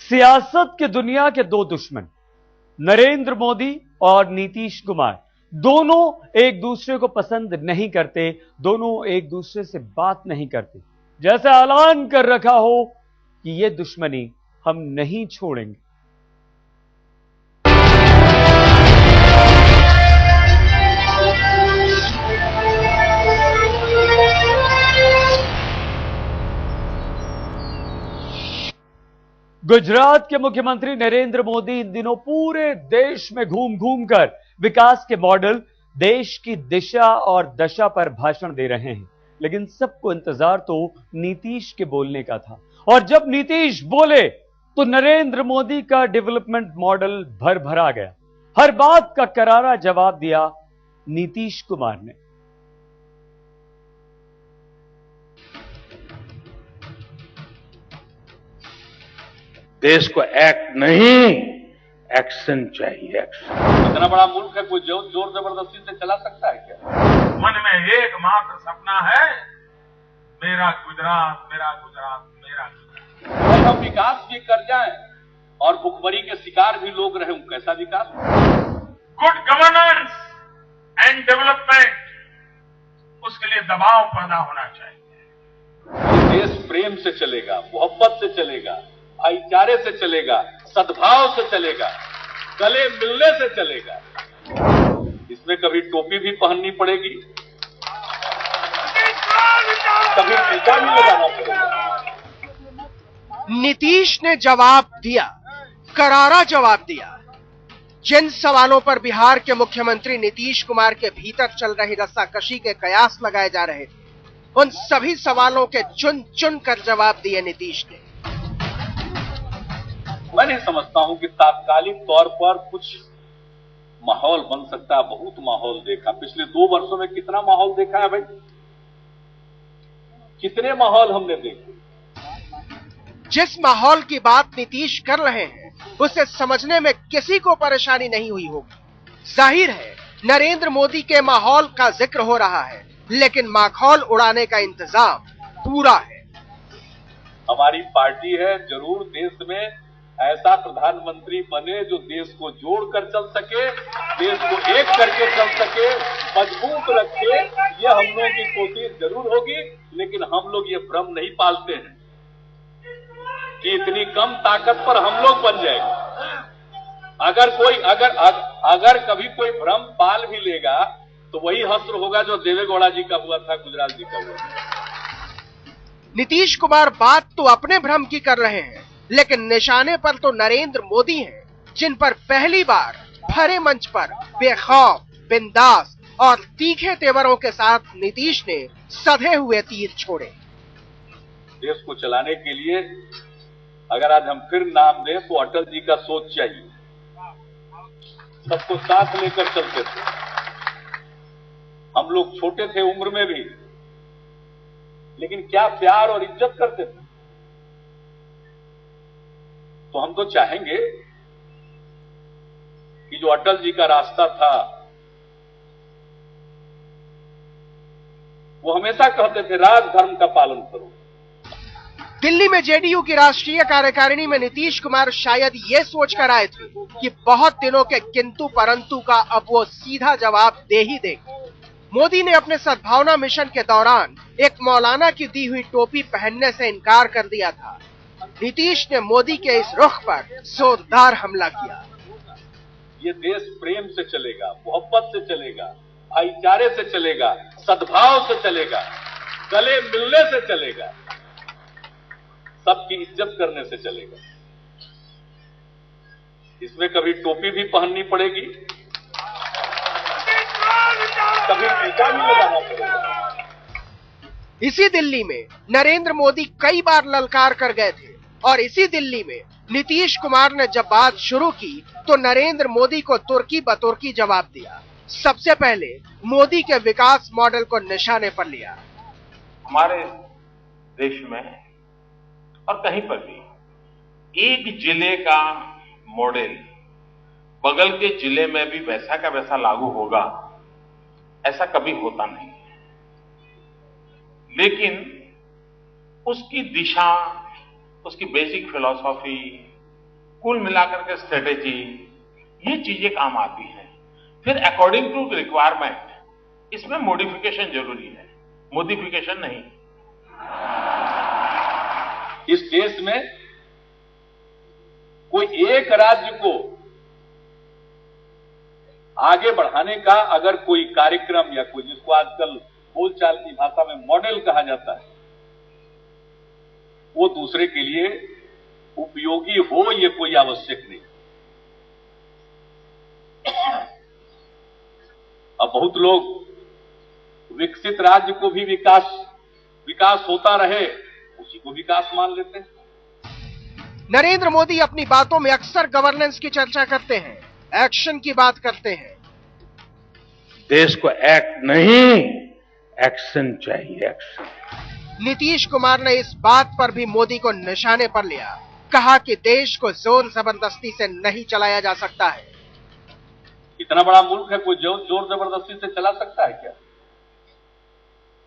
सियासत के दुनिया के दो दुश्मन नरेंद्र मोदी और नीतीश कुमार दोनों एक दूसरे को पसंद नहीं करते, दोनों एक दूसरे से बात नहीं करते। जैसे ऐलान कर रखा हो कि यह दुश्मनी हम नहीं छोड़ेंगे। गुजरात के मुख्यमंत्री नरेंद्र मोदी इन दिनों पूरे देश में घूम घूम कर विकास के मॉडल, देश की दिशा और दशा पर भाषण दे रहे हैं। लेकिन सबको इंतजार तो नीतीश के बोलने का था, और जब नीतीश बोले तो नरेंद्र मोदी का डेवलपमेंट मॉडल भर भरा गया। हर बात का करारा जवाब दिया नीतीश कुमार ने। देश को एक्ट नहीं, एक्शन चाहिए। एक्शन। इतना बड़ा मुल्क है, कोई जोर जबरदस्ती से चला सकता है क्या? मन में एकमात्र सपना है, मेरा गुजरात, मेरा गुजरात, मेरा गुजरात। और हम विकास भी कर जाएं और भुखमरी के शिकार भी लोग रहे, कैसा विकास? गुड गवर्नेंस एंड डेवलपमेंट, उसके लिए दबाव पैदा होना चाहिए। ये देश प्रेम से चलेगा, मोहब्बत से चलेगा, भाईचारे से चलेगा, सद्भाव से चलेगा, गले मिलने से चलेगा। इसमें कभी टोपी भी पहननी पड़ेगी, कभी टीका भी लगाना पड़ेगा। नीतीश ने जवाब दिया, करारा जवाब दिया। जिन सवालों पर बिहार के मुख्यमंत्री नीतीश कुमार के भीतर चल रही रस्साकशी के कयास लगाए जा रहे थे, उन सभी सवालों के चुन चुन कर जवाब दिए नीतीश ने। मैं नहीं समझता हूं कि तात्कालिक तौर पर कुछ माहौल बन सकता है। बहुत माहौल देखा पिछले 2 वर्षों में, कितना माहौल देखा है भाई, कितने माहौल हमने देखे। जिस माहौल की बात नीतीश कर रहे हैं, उसे समझने में किसी को परेशानी नहीं हुई होगी। जाहिर है नरेंद्र मोदी के माहौल का जिक्र हो रहा है, लेकिन माखौल उड़ाने का इंतजाम पूरा है। हमारी पार्टी है, जरूर देश में ऐसा प्रधानमंत्री बने जो देश को जोड़कर चल सके, देश को एक करके चल सके, मजबूत रखे। ये हम लोगों की कोशिश जरूर होगी, लेकिन हम लोग ये भ्रम नहीं पालते हैं कि इतनी कम ताकत पर हम लोग बन जाएंगे। अगर कभी कोई भ्रम पाल भी लेगा तो वही हस्र होगा जो देवेगौड़ा जी का हुआ था, गुजरात जी का हुआ था। नीतीश कुमार बात तो अपने भ्रम की कर रहे हैं, लेकिन निशाने पर तो नरेंद्र मोदी हैं, जिन पर पहली बार भरे मंच पर बेखौफ, बिंदास और तीखे तेवरों के साथ नीतीश ने सधे हुए तीर छोड़े। देश को चलाने के लिए अगर आज हम फिर नाम दें तो अटल जी का सोच चाहिए। सबको साथ लेकर चलते थे, हम लोग छोटे थे उम्र में भी, लेकिन क्या प्यार और इज्जत करते थे। तो हम तो चाहेंगे कि जो अटल जी का रास्ता था, वो हमेशा कहते थे राजधर्म का पालन करो। दिल्ली में जेडीयू की राष्ट्रीय कार्यकारिणी में नीतीश कुमार शायद ये सोचकर आए थे कि बहुत दिनों के किंतु परंतु का अब वो सीधा जवाब दे ही देंगे। मोदी ने अपने सद्भावना मिशन के दौरान एक मौलाना की दी हुई टोपी पहनने से इनकार कर दिया था। नीतीश ने मोदी के इस रुख पर जोरदार हमला किया। ये देश प्रेम से चलेगा, मोहब्बत से चलेगा, भाईचारे से चलेगा, सद्भाव से चलेगा, गले मिलने से चलेगा, सबकी इज्जत करने से चलेगा। इसमें कभी टोपी भी पहननी पड़ेगी, कभी टीका भी लगाना पड़ेगा। इसी दिल्ली में नरेंद्र मोदी कई बार ललकार कर गए थे, और इसी दिल्ली में नीतीश कुमार ने जब बात शुरू की तो नरेंद्र मोदी को तुर्की बतुर्की जवाब दिया। सबसे पहले मोदी के विकास मॉडल को निशाने पर लिया। हमारे देश में और कहीं पर भी एक जिले का मॉडल बगल के जिले में भी वैसा का वैसा लागू होगा, ऐसा कभी होता नहीं। लेकिन उसकी दिशा, उसकी बेसिक फिलॉसफी, कुल मिलाकर के स्ट्रेटेजी, ये चीजें काम आती हैं। फिर अकॉर्डिंग टू रिक्वायरमेंट इसमें मॉडिफिकेशन जरूरी है, मॉडिफिकेशन नहीं। इस देश में कोई एक राज्य को आगे बढ़ाने का अगर कोई कार्यक्रम या कोई, जिसको आजकल बोलचाल की भाषा में मॉडल कहा जाता है, वो दूसरे के लिए उपयोगी हो, ये कोई आवश्यक नहीं। अब बहुत लोग विकसित राज्य को भी विकास होता रहे उसी को विकास मान लेते हैं। नरेंद्र मोदी अपनी बातों में अक्सर गवर्नेंस की चर्चा करते हैं, एक्शन की बात करते हैं। देश को एक्ट नहीं, एक्शन चाहिए, एक्शन। नीतीश कुमार ने इस बात पर भी मोदी को निशाने पर लिया, कहा कि देश को जोर जबरदस्ती से नहीं चलाया जा सकता है। इतना बड़ा मुल्क है, कोई जोर जबरदस्ती से चला सकता है क्या?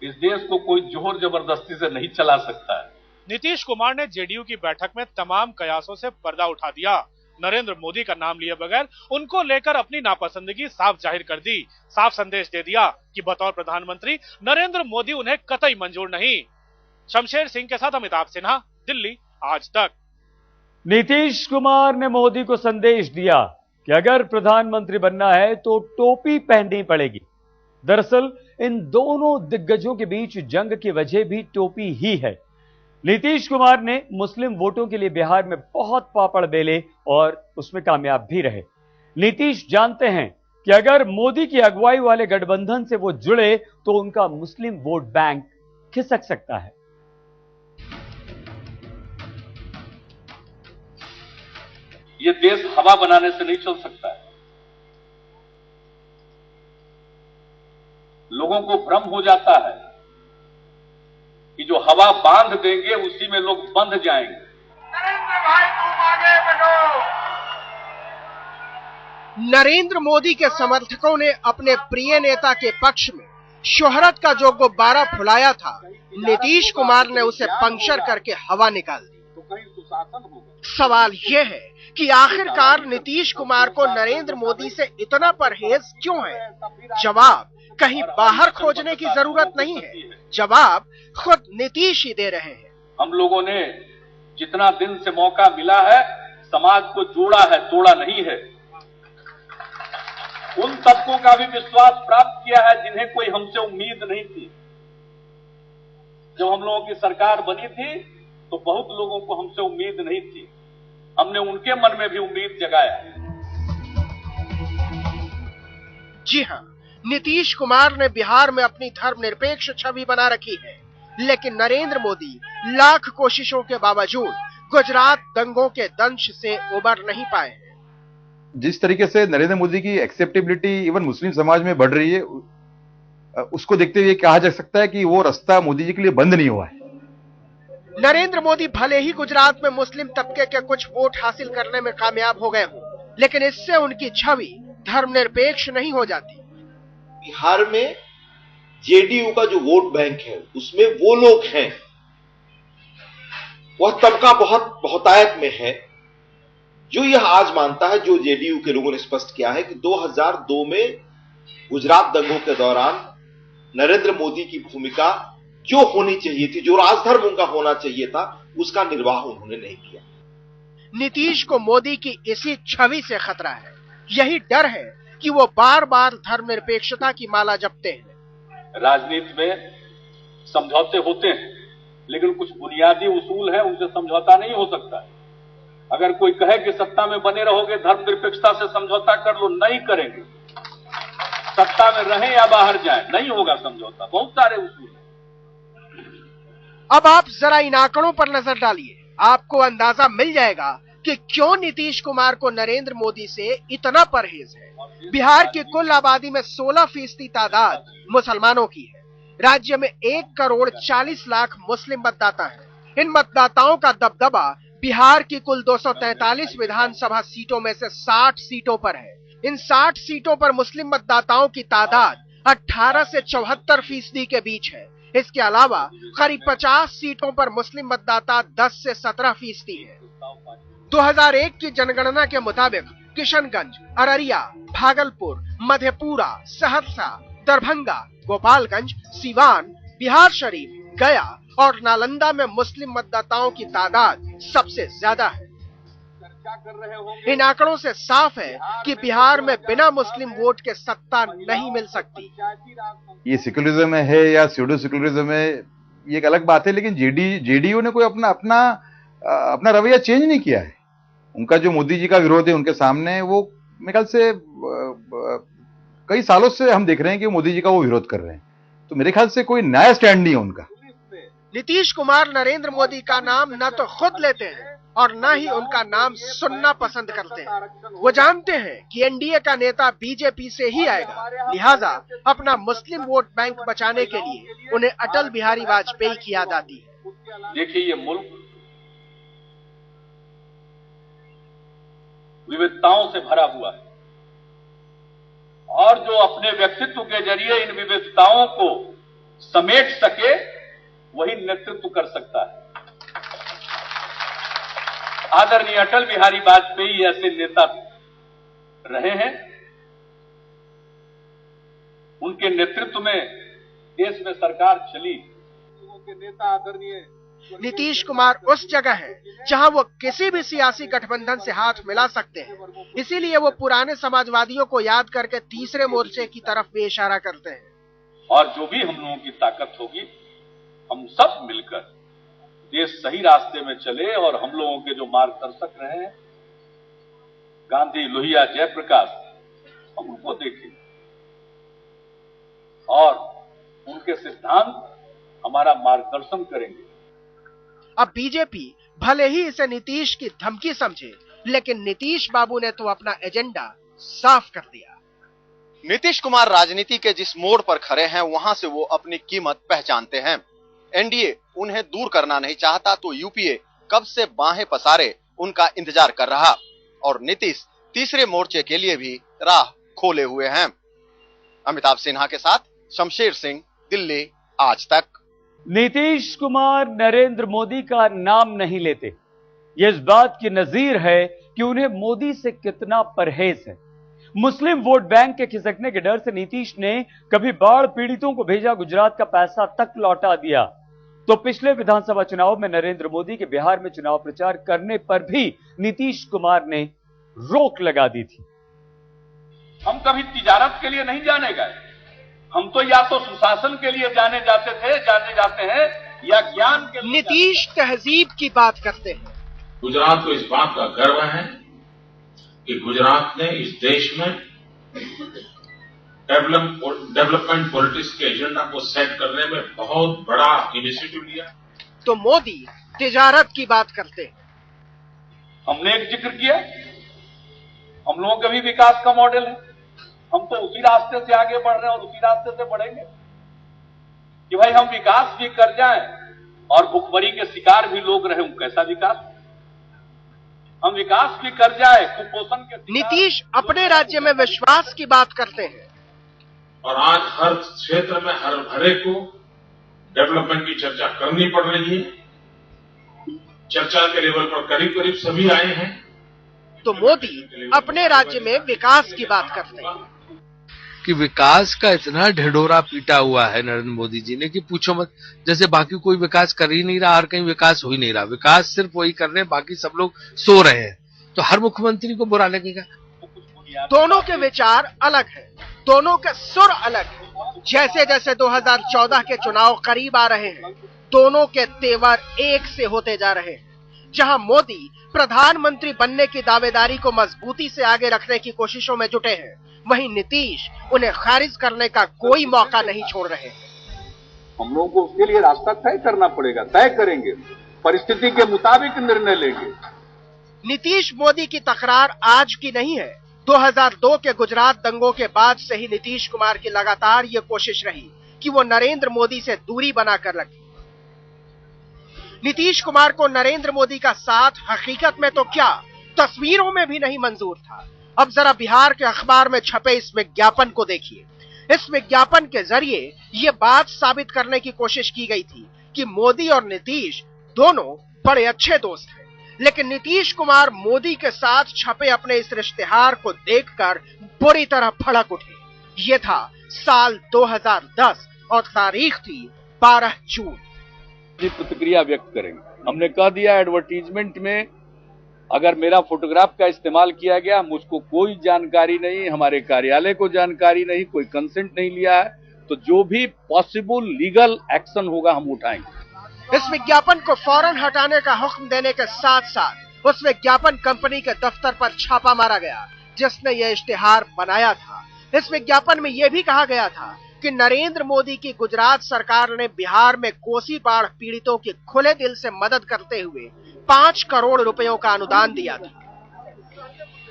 इस देश को कोई जोर जबरदस्ती से नहीं चला सकता है। नीतीश कुमार ने जेडीयू की बैठक में तमाम कयासों से पर्दा उठा दिया। नरेंद्र मोदी का नाम लिए बगैर उनको लेकर अपनी नापसंदगी साफ जाहिर कर दी, साफ संदेश दे दिया कि बतौर प्रधानमंत्री नरेंद्र मोदी उन्हें कतई मंजूर नहीं। शमशेर सिंह के साथ अमिताभ सिन्हा, दिल्ली, आज तक। नीतीश कुमार ने मोदी को संदेश दिया कि अगर प्रधानमंत्री बनना है तो टोपी पहननी पड़ेगी। दरअसल इन दोनों दिग्गजों के बीच जंग की वजह भी टोपी ही है। नीतीश कुमार ने मुस्लिम वोटों के लिए बिहार में बहुत पापड़ बेले और उसमें कामयाब भी रहे। नीतीश जानते हैं कि अगर मोदी की अगुवाई वाले गठबंधन से वो जुड़े तो उनका मुस्लिम वोट बैंक खिसक सकता है। ये देश हवा बनाने से नहीं चल सकता है। लोगों को भ्रम हो जाता है कि जो हवा बांध देंगे उसी में लोग बंध जाएंगे। नरेंद्र भाई तुम आगे बढ़ो। नरेंद्र मोदी के समर्थकों ने अपने प्रिय नेता के पक्ष में शोहरत का जो गुब्बारा फुलाया था, नीतीश कुमार ने उसे पंक्चर करके हवा निकाल दी। तो कहीं सुशासन होगा। सवाल यह है कि आखिरकार नीतीश कुमार को नरेंद्र मोदी से इतना परहेज क्यों है? जवाब कहीं बाहर खोजने की जरूरत नहीं है, जवाब खुद नीतीश ही दे रहे हैं। हम लोगों ने जितना दिन से मौका मिला है समाज को जोड़ा है, तोड़ा नहीं है। उन तबकों का भी विश्वास प्राप्त किया है जिन्हें कोई हमसे उम्मीद नहीं थी। जब हम लोगों की सरकार बनी थी तो बहुत लोगों को हमसे उम्मीद नहीं थी, हमने उनके मन में भी उम्मीद जगाया। जी हां, नीतीश कुमार ने बिहार में अपनी धर्मनिरपेक्ष छवि बना रखी है, लेकिन नरेंद्र मोदी लाख कोशिशों के बावजूद गुजरात दंगों के दंश से उबर नहीं पाए हैं। जिस तरीके से नरेंद्र मोदी की एक्सेप्टेबिलिटी इवन मुस्लिम समाज में बढ़ रही है, उसको देखते हुए कहा जा सकता है कि वो रास्ता मोदी जी के लिए बंद नहीं हुआ है। नरेंद्र मोदी भले ही गुजरात में मुस्लिम तबके के कुछ वोट हासिल करने में कामयाब हो गए हों, लेकिन इससे उनकी छवि धर्मनिरपेक्ष नहीं हो जाती। बिहार में जेडीयू का जो वोट बैंक है उसमें वो लोग हैं, वह तबका बहुत बहुतायत में है जो यह आज मानता है, जो जेडीयू के लोगों ने स्पष्ट किया है कि 2002 में गुजरात दंगों के दौरान नरेंद्र मोदी की भूमिका जो होनी चाहिए थी, जो राजधर्म उनका होना चाहिए था, उसका निर्वाह उन्होंने नहीं किया। नीतीश को मोदी की इसी छवि से खतरा है। यही डर है कि वो बार बार धर्मनिरपेक्षता की माला जपते हैं। राजनीति में समझौते होते हैं, लेकिन कुछ बुनियादी उसूल है, उनसे समझौता नहीं हो सकता। अगर कोई कहे कि सत्ता में बने रहोगे, धर्मनिरपेक्षता से समझौता कर लो, नहीं करेंगे। सत्ता में रहें या बाहर जाएं, नहीं होगा समझौता। बहुत सारे उसूल हैं। अब आप जरा इन आंकड़ों पर नजर डालिए, आपको अंदाजा मिल जाएगा कि क्यों नीतीश कुमार को नरेंद्र मोदी से इतना परहेज है। बिहार की कुल आबादी में 16% तादाद मुसलमानों की है। राज्य में 1,40,00,000 मुस्लिम मतदाता हैं। इन मतदाताओं का दबदबा बिहार की कुल 243 विधानसभा सीटों में से 60 सीटों पर है। इन 60 सीटों पर मुस्लिम मतदाताओं की तादाद 18 से 74% के बीच है। इसके अलावा करीब 50 सीटों पर मुस्लिम मतदाता 10 से 17% है। 2001 की जनगणना के मुताबिक किशनगंज, अररिया, भागलपुर, मधेपुरा, सहरसा, दरभंगा, गोपालगंज, सीवान, बिहार शरीफ, गया और नालंदा में मुस्लिम मतदाताओं की तादाद सबसे ज्यादा है। इन आंकड़ों से साफ है कि बिहार में बिना मुस्लिम वोट के सत्ता नहीं मिल सकती। ये सेक्युलरिज्म है या स्यूडो सेक्युलरिज्म है, ये एक अलग बात है, लेकिन जेडीयू ने कोई अपना रवैया चेंज नहीं किया है। उनका जो मोदी जी का विरोध है उनके सामने, वो मेरे ख्याल से कई सालों से हम देख रहे हैं कि मोदी जी का वो विरोध कर रहे हैं, तो मेरे ख्याल से कोई नया स्टैंड नहीं है उनका। नीतीश कुमार नरेंद्र मोदी का नाम न तो खुद लेते हैं और न ही उनका नाम सुनना पसंद करते हैं। वो जानते हैं कि एनडीए का नेता बीजेपी से ही आएगा, लिहाजा अपना मुस्लिम वोट बैंक बचाने के लिए उन्हें अटल बिहारी वाजपेयी की याद आती है। देखिए, ये मुल्क विविधताओं से भरा हुआ है और जो अपने व्यक्तित्व के जरिए इन विविधताओं को समेट सके वही नेतृत्व कर सकता है। आदरणीय अटल बिहारी वाजपेयी ऐसे नेता रहे हैं। उनके नेतृत्व में देश में सरकार चली। उनके नेता आदरणीय नीतीश कुमार उस जगह है जहां वो किसी भी सियासी गठबंधन से हाथ मिला सकते हैं, इसीलिए वो पुराने समाजवादियों को याद करके तीसरे मोर्चे की तरफ भी इशारा करते हैं। और जो भी हम लोगों की ताकत होगी, हम सब मिलकर देश सही रास्ते में चले और हम लोगों के जो मार्गदर्शक रहे हैं, गांधी, लोहिया, जयप्रकाश, हम उनको देखें और उनके सिद्धांत हमारा मार्गदर्शन करेंगे। अब बीजेपी भले ही इसे नीतीश की धमकी समझे, लेकिन नीतीश बाबू ने तो अपना एजेंडा साफ कर दिया। नीतीश कुमार राजनीति के जिस मोड़ पर खड़े हैं, वहां से वो अपनी कीमत पहचानते हैं। एनडीए उन्हें दूर करना नहीं चाहता तो यूपीए कब से बाहें पसारे उनका इंतजार कर रहा, और नीतीश तीसरे मोर्चे के लिए भी राह खोले हुए हैं। अमिताभ सिन्हा के साथ शमशेर सिंह, दिल्ली, आज तक। नीतीश कुमार नरेंद्र मोदी का नाम नहीं लेते, ये इस बात की नजीर है कि उन्हें मोदी से कितना परहेज है। मुस्लिम वोट बैंक के खिसकने के डर से नीतीश ने कभी बाढ़ पीड़ितों को भेजा गुजरात का पैसा तक लौटा दिया, तो पिछले विधानसभा चुनाव में नरेंद्र मोदी के बिहार में चुनाव प्रचार करने पर भी नीतीश कुमार ने रोक लगा दी थी। हम कभी तिजारत के लिए नहीं जाने गए, हम तो या तो सुशासन के लिए जाने जाते हैं या ज्ञान के लिए। नीतीश तहजीब की बात करते हैं। गुजरात को इस बात का गर्व है कि गुजरात ने इस देश में डेवलपमेंट पॉलिटिक्स के एजेंडा को सेट करने में बहुत बड़ा इनिशिएटिव लिया। तो मोदी तिजारत की बात करते हैं। हमने एक जिक्र किया, हम लोगों का भी विकास का मॉडल है, हम तो उसी रास्ते से आगे बढ़ रहे हैं और उसी रास्ते से बढ़ेंगे कि भाई हम विकास भी कर जाएं और भुखमरी के शिकार भी लोग रहे, कैसा विकास। हम विकास भी कर जाए, कुपोषण के। नीतीश अपने राज्य में विश्वास की बात करते हैं। और आज हर क्षेत्र में हर एक को डेवलपमेंट की चर्चा करनी पड़ रही है। चर्चा के लेवल पर करीब करीब सभी आए हैं। तो मोदी अपने राज्य में विकास की बात करते हैं कि विकास का इतना ढिढोरा पीटा हुआ है नरेंद्र मोदी जी ने कि पूछो मत। जैसे बाकी कोई विकास कर ही नहीं रहा, हर कहीं विकास हो ही नहीं रहा। विकास सिर्फ वही कर रहे हैं, बाकी सब लोग सो रहे हैं, तो हर मुख्यमंत्री को बुरा लगेगा। दोनों के विचार अलग है, दोनों के सुर अलग है। जैसे जैसे 2014 के चुनाव करीब आ रहे हैं, दोनों के तेवर एक से होते जा रहे हैं। जहां मोदी प्रधानमंत्री बनने की दावेदारी को मजबूती से आगे रखने की कोशिशों में जुटे हैं, वहीं नीतीश उन्हें खारिज करने का कोई मौका नहीं छोड़ रहे हैं। हम लोगों को उसके लिए रास्ता तय करना पड़ेगा, तय करेंगे, परिस्थिति के मुताबिक निर्णय लेंगे। नीतीश मोदी की तकरार आज की नहीं है। 2002 के गुजरात दंगों के बाद से ही नीतीश कुमार की लगातार ये कोशिश रही कि वो नरेंद्र मोदी से दूरी बनाकर रखे। नीतीश कुमार को नरेंद्र मोदी का साथ हकीकत में तो क्या, तस्वीरों में भी नहीं मंजूर था। अब जरा बिहार के अखबार में छपे इस विज्ञापन को देखिए। इस विज्ञापन के जरिए ये बात साबित करने की कोशिश की गई थी कि मोदी और नीतीश दोनों बड़े अच्छे दोस्त हैं, लेकिन नीतीश कुमार मोदी के साथ छपे अपने इस इश्तिहार को देखकर बुरी तरह भड़क उठे। ये था साल 2010 और तारीख थी 12 जून। प्रतिक्रिया व्यक्त करेंगे। हमने कह दिया एडवर्टीजमेंट में अगर मेरा फोटोग्राफ का इस्तेमाल किया गया, मुझको कोई जानकारी नहीं, हमारे कार्यालय को जानकारी नहीं, कोई कंसेंट नहीं लिया है, तो जो भी पॉसिबल लीगल एक्शन होगा हम उठाएंगे। इस विज्ञापन को फौरन हटाने का हुक्म देने के साथ साथ उस विज्ञापन कंपनी के दफ्तर पर छापा मारा गया जिसने यह इश्तिहार बनाया था। इस विज्ञापन में यह भी कहा गया था कि नरेंद्र मोदी की गुजरात सरकार ने बिहार में कोसी बाढ़ पीड़ितों की खुले दिल से मदद करते हुए 5 करोड़ रुपयों का अनुदान दिया था।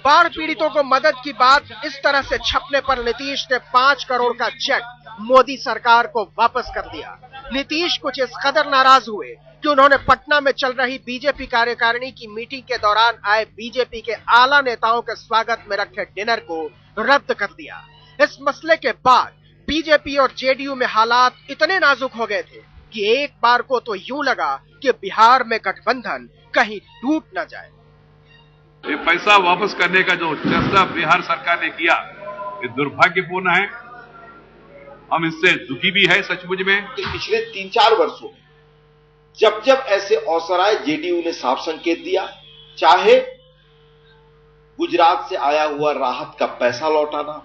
बाढ़ पीड़ितों को मदद की बात इस तरह से छपने पर नीतीश ने 5 करोड़ का चेक मोदी सरकार को वापस कर दिया। नीतीश कुछ इस कदर नाराज हुए कि उन्होंने पटना में चल रही बीजेपी कार्यकारिणी की मीटिंग के दौरान आए बीजेपी के आला नेताओं के स्वागत में रखे डिनर को रद्द कर दिया। इस मसले के बाद बीजेपी और जेडीयू में हालात इतने नाजुक हो गए थे कि एक बार को तो यूं लगा कि बिहार में गठबंधन कहीं टूट न जाए। ये पैसा वापस करने का जो फैसला बिहार सरकार ने किया, ये दुर्भाग्यपूर्ण है। हम इससे दुखी भी है सचमुच में। पिछले 3-4 वर्षों में जब जब ऐसे अवसर आए, जेडीयू ने साफ संकेत दिया, चाहे गुजरात से आया हुआ राहत का पैसा लौटाना,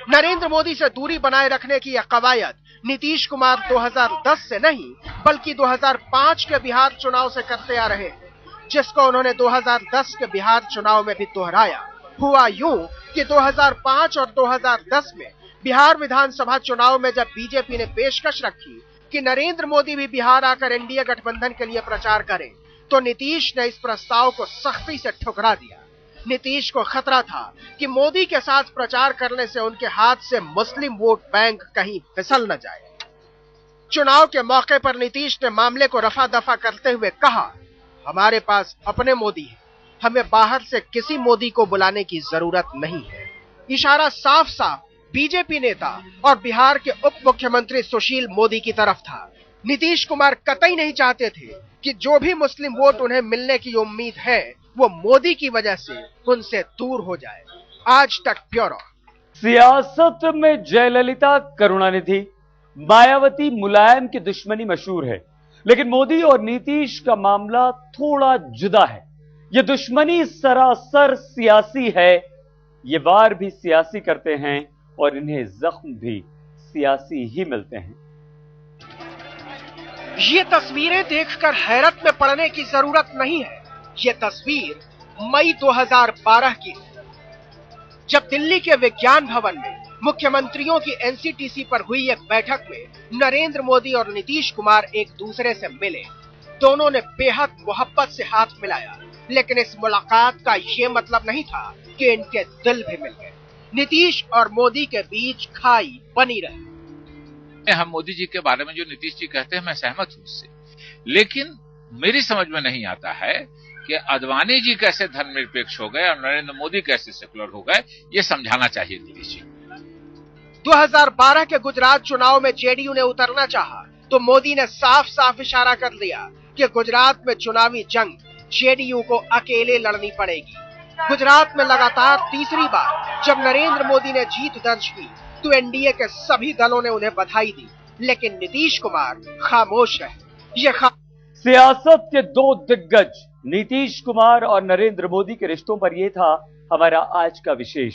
नरेंद्र मोदी से दूरी बनाए रखने की यह कवायद नीतीश कुमार 2010 से नहीं बल्कि 2005 के बिहार चुनाव से करते आ रहे हैं, जिसको उन्होंने 2010 के बिहार चुनाव में भी दोहराया। हुआ यूं कि 2005 और 2010 में बिहार विधानसभा चुनाव में जब बीजेपी ने पेशकश रखी कि नरेंद्र मोदी भी बिहार आकर एनडीए गठबंधन के लिए प्रचार करें, तो नीतीश ने इस प्रस्ताव को सख्ती से ठुकरा दिया। नीतीश को खतरा था कि मोदी के साथ प्रचार करने से उनके हाथ से मुस्लिम वोट बैंक कहीं फिसल न जाए। चुनाव के मौके पर नीतीश ने मामले को रफा दफा करते हुए कहा, हमारे पास अपने मोदी हैं, हमें बाहर से किसी मोदी को बुलाने की जरूरत नहीं है। इशारा साफ साफ बीजेपी नेता और बिहार के उप मुख्यमंत्री सुशील मोदी की तरफ था। नीतीश कुमार कतई नहीं चाहते थे कि जो भी मुस्लिम वोट उन्हें मिलने की उम्मीद है वो मोदी की वजह से उनसे दूर हो जाए। आज तक ब्यूरो। सियासत में जयललिता, करुणानिधि, मायावती, मुलायम की दुश्मनी मशहूर है, लेकिन मोदी और नीतीश का मामला थोड़ा जुदा है। ये दुश्मनी सरासर सियासी है, ये वार भी सियासी करते हैं और इन्हें जख्म भी सियासी ही मिलते हैं। ये तस्वीरें देखकर हैरत में पड़ने की जरूरत नहीं है। ये तस्वीर मई 2012 की है, जब दिल्ली के विज्ञान भवन में मुख्यमंत्रियों की एनसीटीसी पर हुई एक बैठक में नरेंद्र मोदी और नीतीश कुमार एक दूसरे से मिले। दोनों ने बेहद मोहब्बत से हाथ मिलाया, लेकिन इस मुलाकात का ये मतलब नहीं था कि इनके दिल भी मिल गए। नीतीश और मोदी के बीच खाई बनी रही। हम मोदी जी के बारे में जो नीतीश जी कहते हैं मैं सहमत हूं उससे, लेकिन मेरी समझ में नहीं आता है कि आडवाणी जी कैसे धर्मनिरपेक्ष हो गए और नरेंद्र मोदी कैसे सेकुलर हो गए, ये समझाना चाहिए नीतीश जी। 2012 के गुजरात चुनाव में जेडीयू ने उतरना चाहा तो मोदी ने साफ साफ इशारा कर दिया कि गुजरात में चुनावी जंग जेडीयू को अकेले लड़नी पड़ेगी। गुजरात में लगातार तीसरी बार जब नरेंद्र मोदी ने जीत दर्ज की तो एनडीए के सभी दलों ने उन्हें बधाई दी, लेकिन नीतीश कुमार खामोश रहे। सियासत के दो दिग्गज नीतीश कुमार और नरेंद्र मोदी के रिश्तों पर यह था हमारा आज का विशेष।